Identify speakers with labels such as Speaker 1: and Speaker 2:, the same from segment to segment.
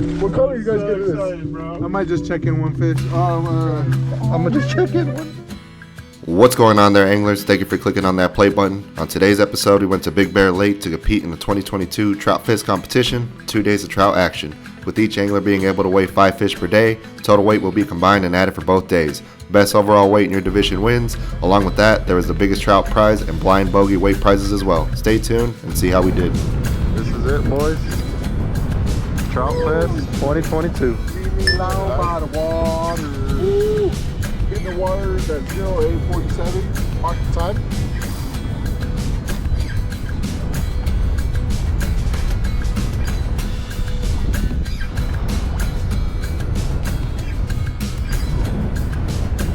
Speaker 1: What color you guys get this?
Speaker 2: Bro.
Speaker 1: I might just check in one fish. I'm gonna just check in one.
Speaker 3: What's going on there, anglers? Thank you for clicking on that play button. On today's episode, we went to Big Bear Lake to compete in the 2022 Trout Fest competition, 2 days of trout action. With each angler being able to weigh 5 fish per day, total weight will be combined and added for both days. Best overall weight in your division wins. Along with that, there is the biggest trout prize and blind bogey weight prizes as well. Stay tuned and see how we did.
Speaker 1: This is it, boys. Trout Fest 2022.
Speaker 2: Leave me alone by the water. Woo. Getting the water at 0847. Mark the time.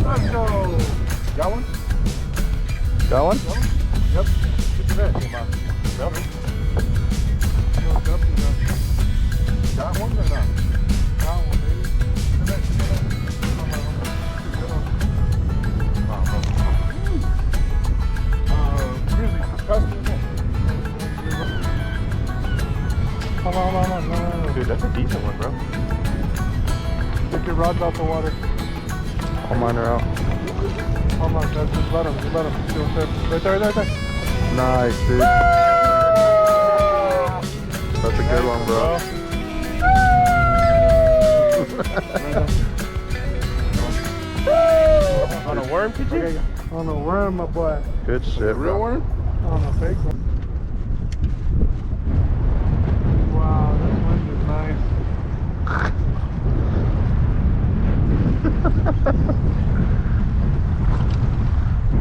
Speaker 2: Let's go. Got one?
Speaker 1: Got one?
Speaker 2: Yep. Get the net. Come on. Yep. Got one or not? Got one, baby. Really, pass me the net. Hold on. No.
Speaker 4: Dude, that's a decent one, bro.
Speaker 2: Take your rods out the water.
Speaker 1: All mine are out.
Speaker 2: Hold on, guys. Just let him. See what's there. Right there.
Speaker 1: Nice, dude. That's a good one, bro.
Speaker 4: On a worm, could you?
Speaker 2: On a worm, my boy.
Speaker 1: Good shit,
Speaker 2: Real
Speaker 1: bro.
Speaker 2: worm? On a fake one. Wow, this wind is nice.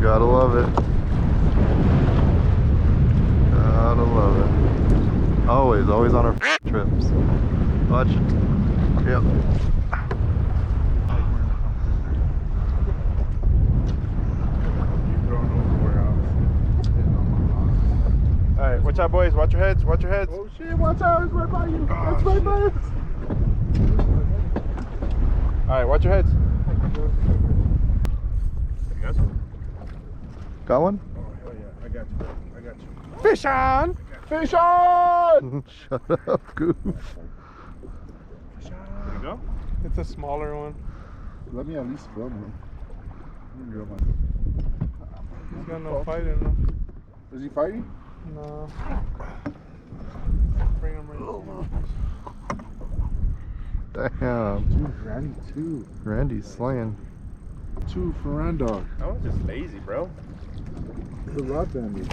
Speaker 1: Gotta love it. Gotta love it. Always on our trips. Watch. Yep.
Speaker 4: Alright, watch out, boys. Watch your heads.
Speaker 2: Oh shit, watch out, it's right by you. It's right by us.
Speaker 4: Alright, watch your heads.
Speaker 1: Got one?
Speaker 2: Oh hell yeah, I got you.
Speaker 4: Fish on!
Speaker 2: Fish on!
Speaker 1: Shut up, goof.
Speaker 4: There you go.
Speaker 2: It's a smaller one.
Speaker 1: Let me at least film him.
Speaker 2: He's got no fight in him.
Speaker 1: Is he fighting?
Speaker 2: No. Bring him right
Speaker 1: Damn.
Speaker 2: Dude, Randy, two.
Speaker 1: Randy's slaying.
Speaker 2: Two for Randog.
Speaker 4: That one's just lazy, bro.
Speaker 2: The rod bandit.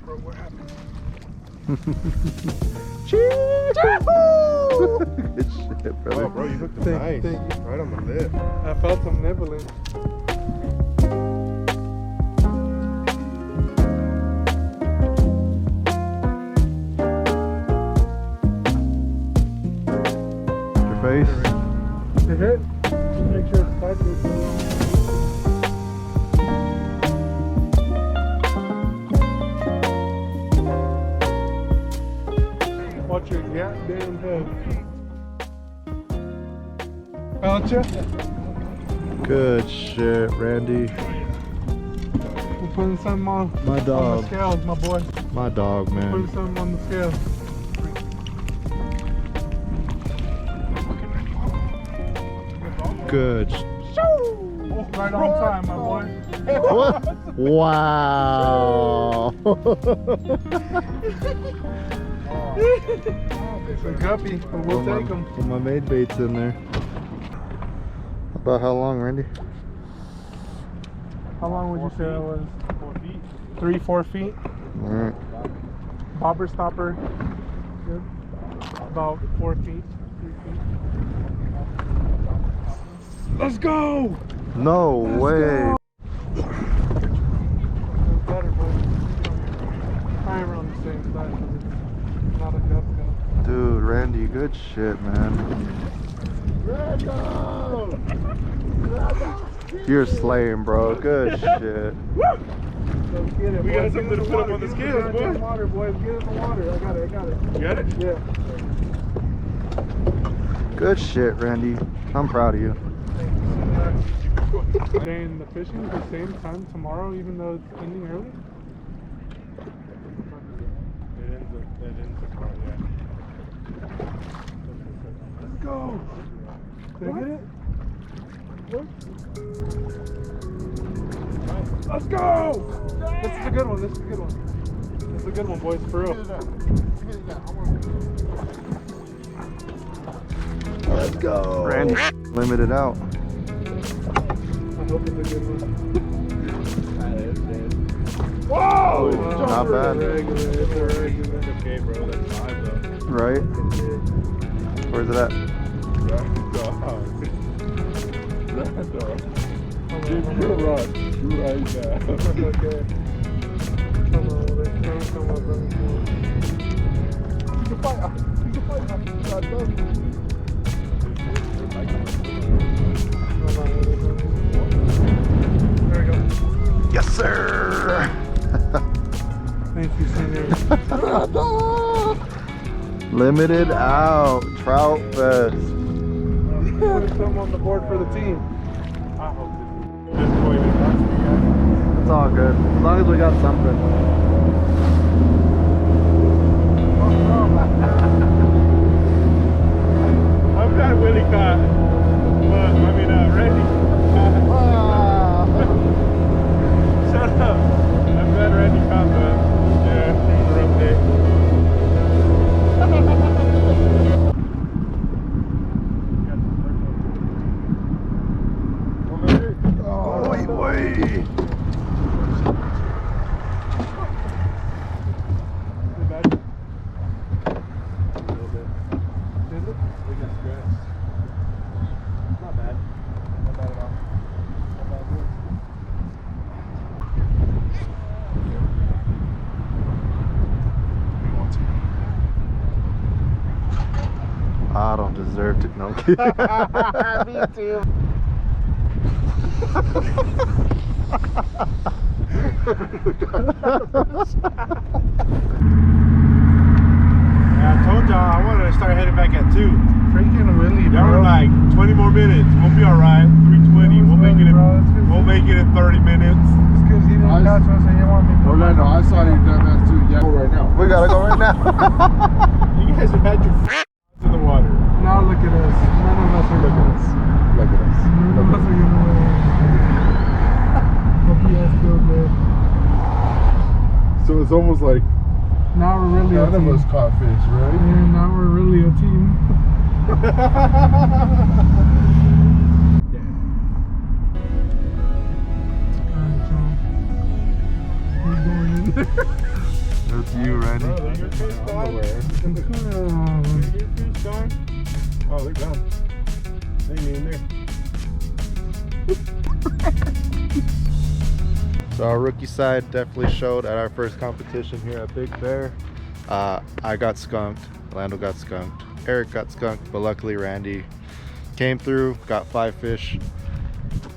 Speaker 2: Bro, what happened?
Speaker 1: Good shit, brother.
Speaker 4: Oh, bro, you hooked him
Speaker 2: Thank
Speaker 4: nice.
Speaker 2: you.
Speaker 4: Right on the lip.
Speaker 2: I felt him nibbling.
Speaker 1: Your face.
Speaker 2: It hit. Make sure it's tight. Watch your goddamn head. Felt ya?
Speaker 1: Good shit, Randy.
Speaker 2: We're putting something on
Speaker 1: My
Speaker 2: the
Speaker 1: dog.
Speaker 2: scales, my boy.
Speaker 1: My dog,
Speaker 2: Putting
Speaker 1: man.
Speaker 2: something on the scales.
Speaker 1: Good.
Speaker 2: Right on time, my boy.
Speaker 1: What? Wow.
Speaker 2: It's a guppy, but we'll take them.
Speaker 1: Put my maid baits in there. About how long, Randy?
Speaker 2: How long would you say that was?
Speaker 4: 4 feet.
Speaker 2: 3-4 feet.
Speaker 1: Alright.
Speaker 2: Bobber stopper. Good. About 4 feet. 3 feet. Let's go!
Speaker 1: No way.
Speaker 2: Feels better, boy. Probably around the same size. Not a gup.
Speaker 1: Dude, Randy, good shit, man. You're slaying, bro. Good shit.
Speaker 2: Let's get it.
Speaker 4: We
Speaker 2: boy.
Speaker 4: got something to put up on the scales, boy.
Speaker 2: Get in the water, boys. Get in the water. I got it.
Speaker 4: You got it?
Speaker 2: Yeah.
Speaker 1: Good shit, Randy. I'm proud of you.
Speaker 2: Saying the fishing at the same time tomorrow, even though it's ending early?
Speaker 4: It ends tomorrow, yeah.
Speaker 2: Did I get it? Let's go! This is a good one. This is a good one. This is a good one, boys. For real.
Speaker 1: Let's go. Randy limited out.
Speaker 2: I hope it's a good one. Whoa!
Speaker 1: Not bad.
Speaker 2: It's a regular.
Speaker 4: It's okay, bro. That's fine, though.
Speaker 1: Right? Where's it at?
Speaker 4: Give me a run right now.
Speaker 2: Okay. Come on, let's come up, brother. You can fight. You can fight. God love you. There we go.
Speaker 1: Yes, sir.
Speaker 2: Thank you, Senior.
Speaker 1: Limited out. Trout Fest.
Speaker 2: Put some on the board for the team.
Speaker 4: I hope this point is not to
Speaker 1: It's all good. As long as we got something.
Speaker 4: I'm not Willie caught, but I mean, Randy. Shut up. I'm glad Randy caught, but yeah, it's a rough day.
Speaker 1: Wait, wait. I don't deserve to. No, I'm kidding. Me too.
Speaker 4: Yeah, I told y'all I wanted to start heading back at 2.
Speaker 2: Freaking Willie,
Speaker 4: Y'all
Speaker 2: bro.
Speaker 4: were like 20 more minutes. We'll be alright. 3:20. We'll make it in. We'll make it in 30 minutes.
Speaker 2: It's because he didn't catch us and you want me to.
Speaker 5: Orlando, I saw you dumbass too. Yeah, go right now.
Speaker 1: We gotta go right now.
Speaker 4: You guys have had your in the water.
Speaker 2: Now look at us. None of us are looking at us.
Speaker 5: Look at us.
Speaker 2: None of us are gonna win. Hope you guys feel good.
Speaker 5: So it's almost like
Speaker 2: Now we're really a
Speaker 5: none of
Speaker 2: team.
Speaker 5: us caught fish, right?
Speaker 2: And now we're really a team. Alright, John. We're going in there.
Speaker 1: That's you, Randy.
Speaker 4: Oh, there's your fish gone.
Speaker 2: Oh,
Speaker 4: There's your fish gone. Oh, they're gone. They ain't even there.
Speaker 1: So our rookie side definitely showed at our first competition here at Big Bear. I got skunked, Lando got skunked, Eric got skunked, but luckily Randy came through, got 5 fish.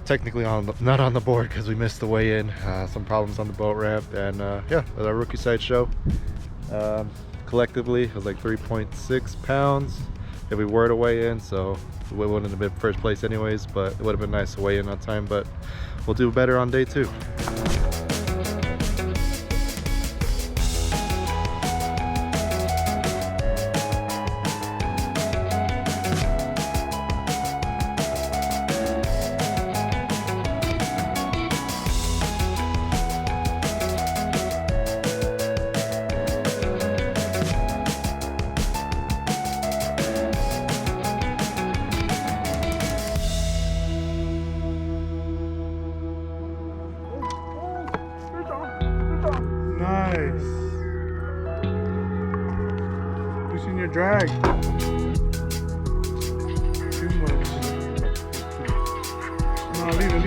Speaker 1: Technically not on the board because we missed the weigh-in, some problems on the boat ramp, and yeah, that's our rookie side show. Collectively, it was like 3.6 pounds if we were to weigh in, so we wouldn't have been first place anyways, but it would have been nice to weigh in on time, but we'll do better on day 2.
Speaker 2: Nice. Loosen your drag. Too much. No, leave it.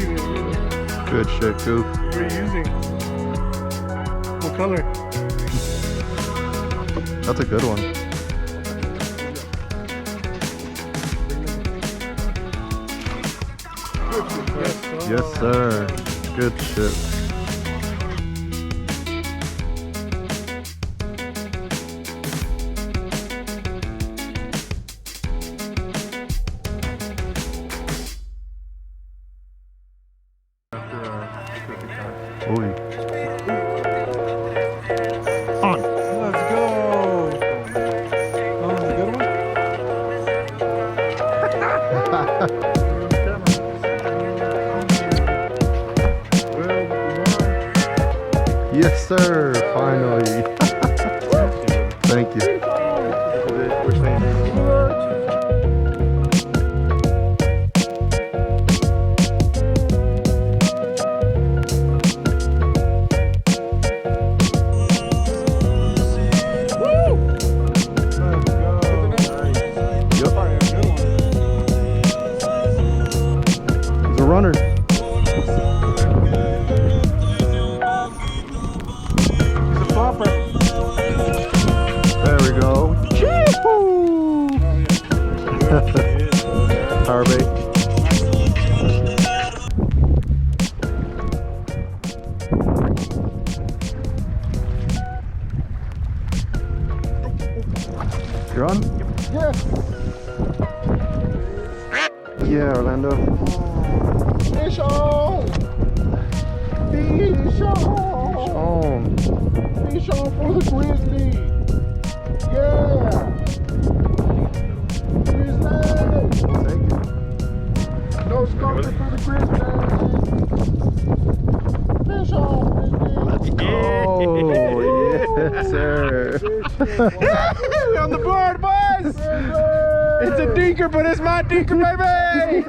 Speaker 1: Good shit, Coop.
Speaker 2: What are you using? What color?
Speaker 1: That's a good one. Yes, sir. Good shit. Oy. On.
Speaker 2: Let's go. That was a good one.
Speaker 1: sir. Finally. Thank you. He's a runner.
Speaker 2: He's a flopper.
Speaker 1: There we go. Power bait. You're on?
Speaker 5: Yes.
Speaker 1: Yeah, Orlando.
Speaker 5: Fish on. Fish on. Fish on for the Grizzly. Yeah. Grizzly. No sculpture for the Grizzly. Fish on, Grizzly.
Speaker 1: Oh, yes, sir.
Speaker 2: We're on the board, boys. It's a dinker, but it's my dinker, baby.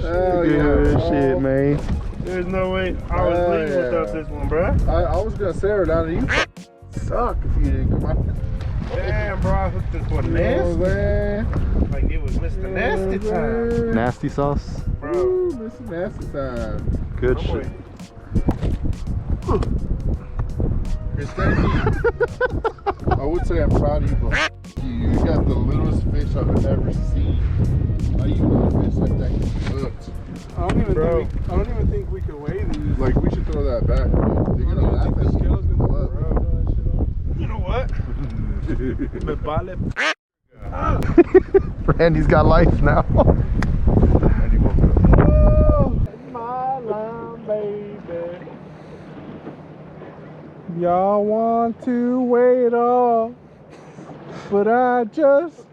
Speaker 5: Hell
Speaker 1: Good shit, man.
Speaker 4: There's no way I was leaving without this one, bro.
Speaker 5: I was gonna say her down, and you suck if you didn't come out.
Speaker 4: Damn, bro, I hooked this one
Speaker 5: You know what
Speaker 4: nasty.
Speaker 5: I'm saying?
Speaker 4: Like it was Mr. Nasty time,
Speaker 1: Nasty sauce.
Speaker 4: bro.
Speaker 5: Ooh, Mr. Nasty time.
Speaker 1: Good
Speaker 4: Oh,
Speaker 1: shit.
Speaker 5: Instead of me, I would say I'm proud of you, but you got the littlest fish I've ever seen. How you got a fish like that? Hooked.
Speaker 2: I don't even think we can weigh these.
Speaker 5: Like, we should throw that back. You're gonna laugh at me. What?
Speaker 4: You know what? Me vale.
Speaker 1: Randy's got life now.
Speaker 4: Randy woke up.
Speaker 2: Oh, my line, baby. Y'all want to weigh it all, but I just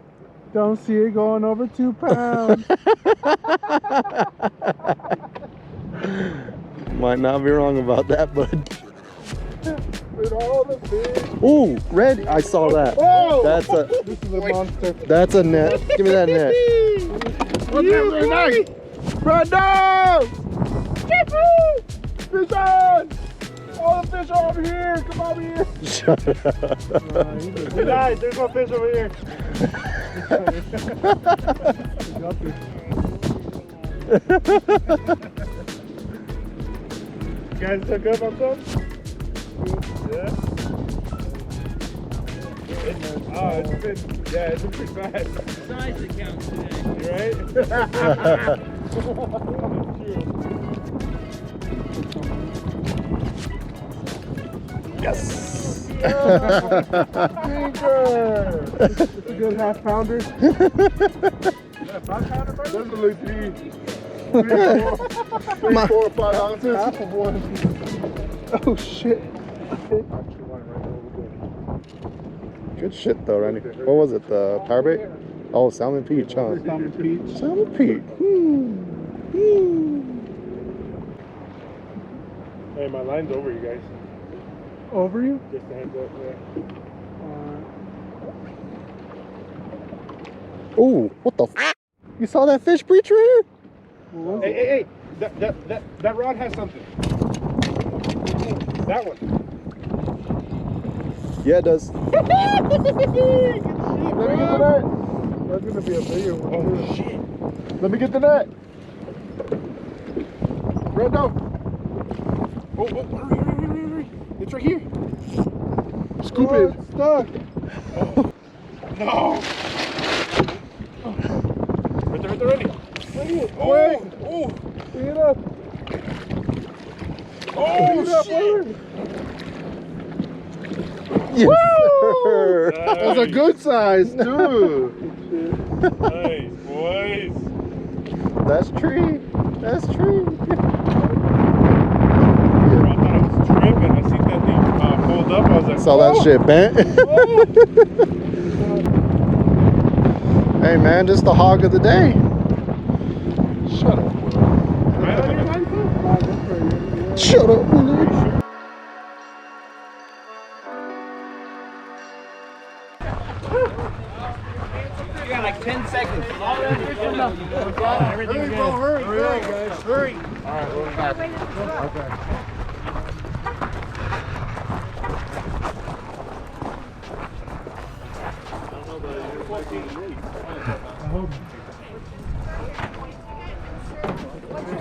Speaker 2: don't see it going over 2 pounds.
Speaker 1: Might not be wrong about that, bud.
Speaker 2: With all the fish.
Speaker 1: Ooh, red. I saw that.
Speaker 2: Oh!
Speaker 1: That's a
Speaker 2: This is a monster.
Speaker 1: that's a net. Give me that net.
Speaker 2: What's that very nice? Brando! Fish on! All the fish are over here. Come over here.
Speaker 1: Shut up.
Speaker 4: Good night. There's no fish over here. You guys took up on some? Yeah. It's been pretty bad.
Speaker 6: Size that counts today.
Speaker 4: You right?
Speaker 1: Yes.
Speaker 2: It's a good half pounder.
Speaker 5: Definitely three, 4 or 5 ounces.
Speaker 2: Half of one. Oh shit.
Speaker 1: Good shit though, Randy. What was it? The power bait? Oh, salmon peach, huh?
Speaker 2: Salmon peach.
Speaker 1: Salmon peach.
Speaker 4: Hey, my line's over you guys.
Speaker 2: Over you?
Speaker 4: Just a heads up, yeah.
Speaker 1: Ooh, what the f? You saw that fish breach right here?
Speaker 4: Hey, that rod has something. That one.
Speaker 1: Yeah, it does.
Speaker 2: Let me get the net. That's gonna be a bigger one.
Speaker 4: Oh, shit.
Speaker 5: Let me get the net. Brando.
Speaker 4: Oh, hurry. It's right here.
Speaker 5: Scoop
Speaker 2: Oh,
Speaker 5: it.
Speaker 2: it's stuck.
Speaker 4: No. Right there, ready. Oh,
Speaker 2: Wait.
Speaker 4: oh,
Speaker 2: Pick it up.
Speaker 4: oh,
Speaker 2: Pick it up,
Speaker 4: shit.
Speaker 2: Willard.
Speaker 1: Yes, sir.
Speaker 5: That's a good size, too.
Speaker 4: Nice, boys.
Speaker 1: That's tree. That's tree.
Speaker 4: I thought I was tripping. I seen that thing fold up. I was like,
Speaker 1: Saw that shit bent. Hey man, just the hog of the day.
Speaker 5: Shut up, Will.
Speaker 4: Right on your line, too?
Speaker 2: Shut up, Willie.
Speaker 6: You got like 10 seconds.
Speaker 4: Everything's good. Hurry, guys. Hurry.
Speaker 5: All right, we're back. Okay.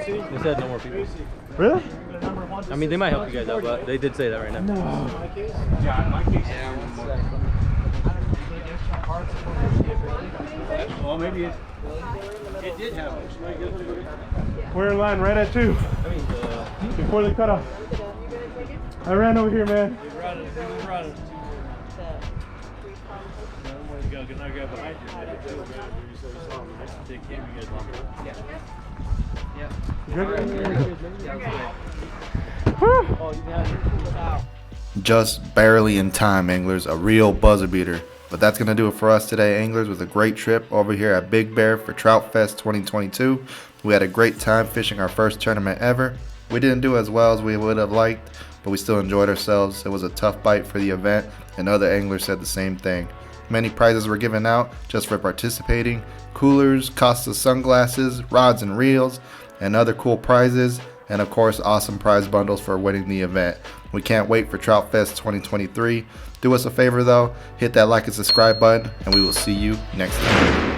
Speaker 7: They said no more people.
Speaker 2: Really?
Speaker 7: I mean, they might help you guys out, but they did say that right now.
Speaker 4: Well, maybe it did happen. We're in line right at 2. Before the cutoff. I ran over here, man.
Speaker 3: Just barely in time, anglers. A real buzzer beater. But that's going to do it for us today, anglers. It was a great trip over here at Big Bear for Trout Fest 2022. We had a great time fishing our first tournament ever. We didn't do as well as we would have liked, but we still enjoyed ourselves. It was a tough bite for the event, and other anglers said the same thing. Many prizes were given out just for participating. Coolers, Costa sunglasses, rods and reels, and other cool prizes. And of course, awesome prize bundles for winning the event. We can't wait for Trout Fest 2023. Do us a favor though, hit that like and subscribe button, and we will see you next time.